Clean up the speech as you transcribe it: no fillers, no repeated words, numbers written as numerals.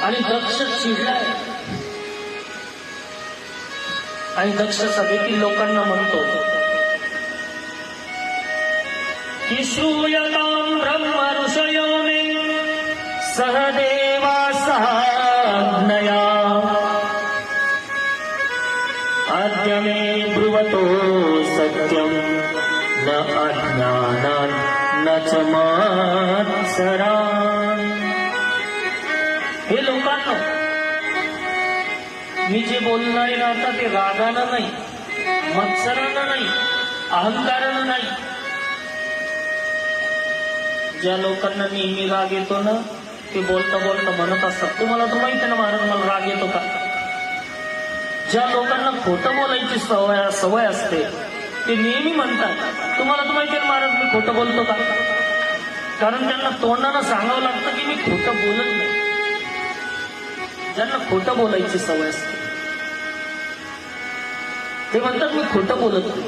आणि दक्ष चिडलाय आणि दक्ष सभेतील लोकांना म्हणतो की श्रूयतां ब्रह्म ऋषयो मे सहदेवा सहाज्ञया अद्य मे ब्रुवतो सत्यं न अज्ञानात् न च मत्सरात्। हे लोकांनो, मी जे बोलणार आहे आता ते रागानं नाही, मत्सरानं नाही, अहंकारानं नाही। ज्या लोकांना नेहमी राग येतो ना ते बोलता बोलता म्हणत असतात, तुम्हाला तर माहिती आहे ना महाराज मला राग येतो का। ज्या लोकांना खोटं बोलायची सवय असते ते नेहमी म्हणतात, तुम्हाला तर माहिती आहे महाराज मी खोटं बोलतो का। कारण त्यांना तोंडानं सांगावं लागतं की मी खोटं बोलत नाही। ज्यांना खोटं बोलायची सवय असते ते म्हणतात मी खोटं बोलत नाही।